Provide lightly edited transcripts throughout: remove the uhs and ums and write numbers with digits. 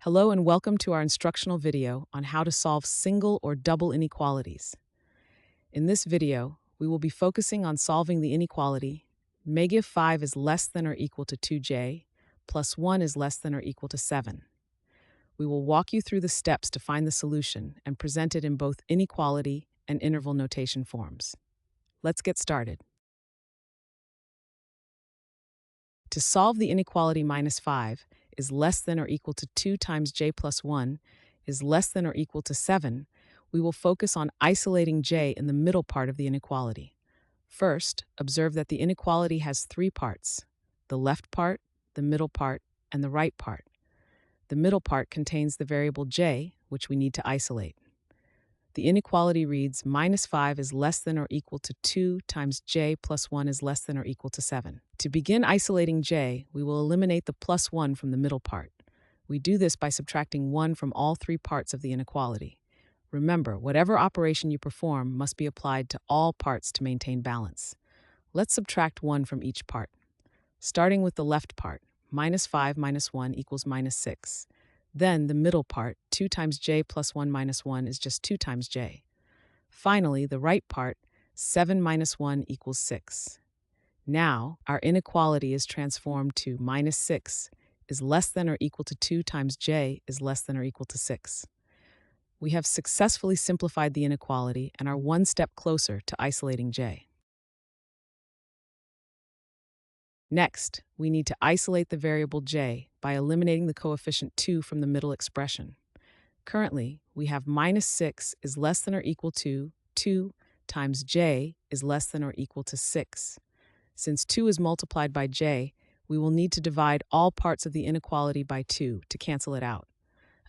Hello and welcome to our instructional video on how to solve single or double inequalities. In this video, we will be focusing on solving the inequality negative 5 is less than or equal to 2j plus 1 is less than or equal to 7. We will walk you through the steps to find the solution and present it in both inequality and interval notation forms. Let's get started. To solve the inequality minus 5 is less than or equal to 2 times j plus 1 is less than or equal to 7, we will focus on isolating j in the middle part of the inequality. First, observe that the inequality has three parts: the left part, the middle part, and the right part. The middle part contains the variable j, which we need to isolate. The inequality reads minus 5 is less than or equal to 2 times j plus 1 is less than or equal to 7. To begin isolating j, we will eliminate the plus 1 from the middle part. We do this by subtracting 1 from all three parts of the inequality. Remember, whatever operation you perform must be applied to all parts to maintain balance. Let's subtract 1 from each part. Starting with the left part, minus 5 minus 1 equals minus 6. Then the middle part, 2 times j plus 1 minus 1 is just 2 times j. Finally, the right part, 7 minus 1 equals 6. Now, our inequality is transformed to minus 6 is less than or equal to 2 times j is less than or equal to 6. We have successfully simplified the inequality and are one step closer to isolating j. Next, we need to isolate the variable j by eliminating the coefficient 2 from the middle expression. Currently, we have minus 6 is less than or equal to 2 times j is less than or equal to 6. Since 2 is multiplied by j, we will need to divide all parts of the inequality by 2 to cancel it out.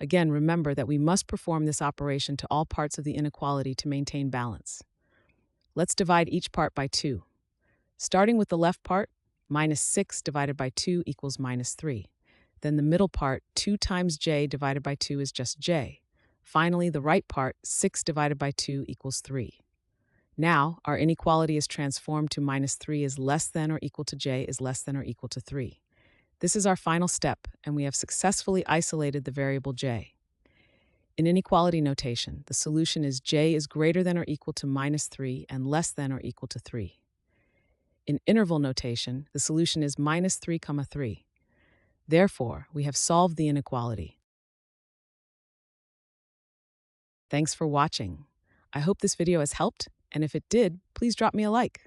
Again, remember that we must perform this operation to all parts of the inequality to maintain balance. Let's divide each part by 2. Starting with the left part, minus 6 divided by 2 equals minus 3. Then the middle part, 2 times j divided by 2 is just j. Finally, the right part, 6 divided by 2 equals 3. Now, our inequality is transformed to minus 3 is less than or equal to j is less than or equal to 3. This is our final step, and we have successfully isolated the variable j. In inequality notation, the solution is j is greater than or equal to minus 3 and less than or equal to 3. In interval notation, the solution is minus 3, 3. Therefore, we have solved the inequality. Thanks for watching. I hope this video has helped, and if it did, please drop me a like.